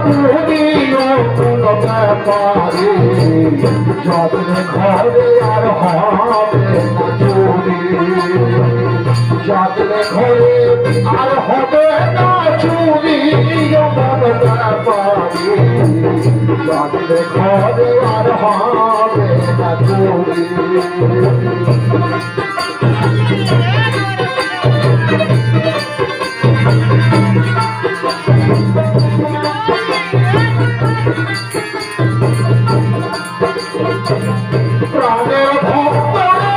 চুরিও কোনো ব্যাপারে যত্নে ঘরে আর হবে না চুরি যত্নে ঘরে আর হবে না চুরি কোনো ব্যাপারে যত্নে ঘরে আর হবে না চুরি প্রাণের ভক্তরে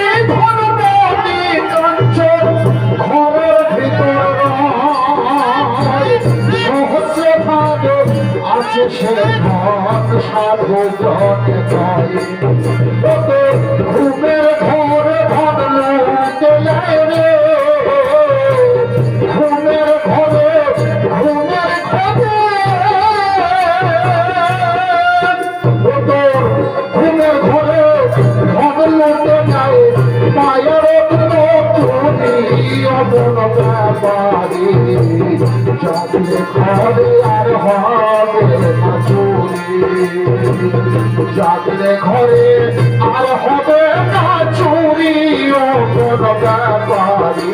পিতৃধর্মী কাঞ্চন ঘরের ভিতর সহস্র ভাগে আছে সে ধন সাধু জনে কয় ঘুমের ঘরে ধন লুটে রে ঘুমের ঘরে ঘুমের ঘরে ঘুমের ঘরে ধন লুটে যায় মায়ের তুমি অমন ব্যাপারে যাতে ঘরে আর হবে না চুরি যাতে ঘরে আর হবে না চুরি অমন ব্যাপারে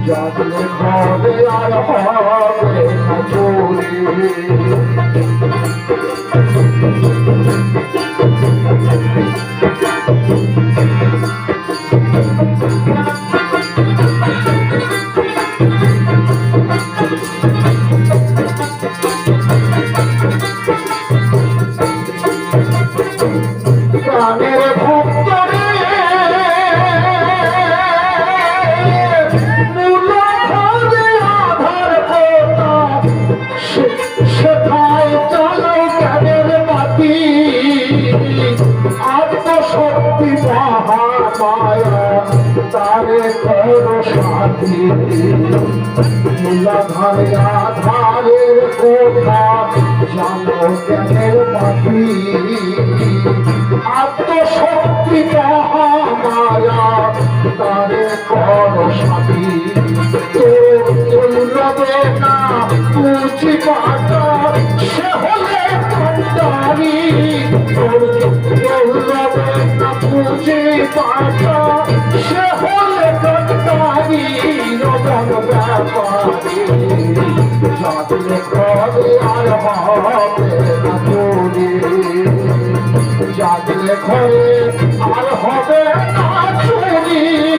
যাতে ঘরে আর হবে না চুরি প্রাণের ভক্তরে মূল ঘরে আধার পোতা সেথায় চলো জ্ঞানের বাতি আত্মশক্তি মহামায়া তারে করো সাথী মূলাধারে আধারের কোথা জানো জ্ঞানের বাতি আত্মশক্তি মহামায়া তারে করো সাথী চলবে না পুঁজি পাতা সে হলে কান্ডারি চলবে না পুঁজি পাতা সে হলে কান্ডারি রবন ব্যাপারে যাতে ঘরে আর হবে না চুরি যাতে ঘরে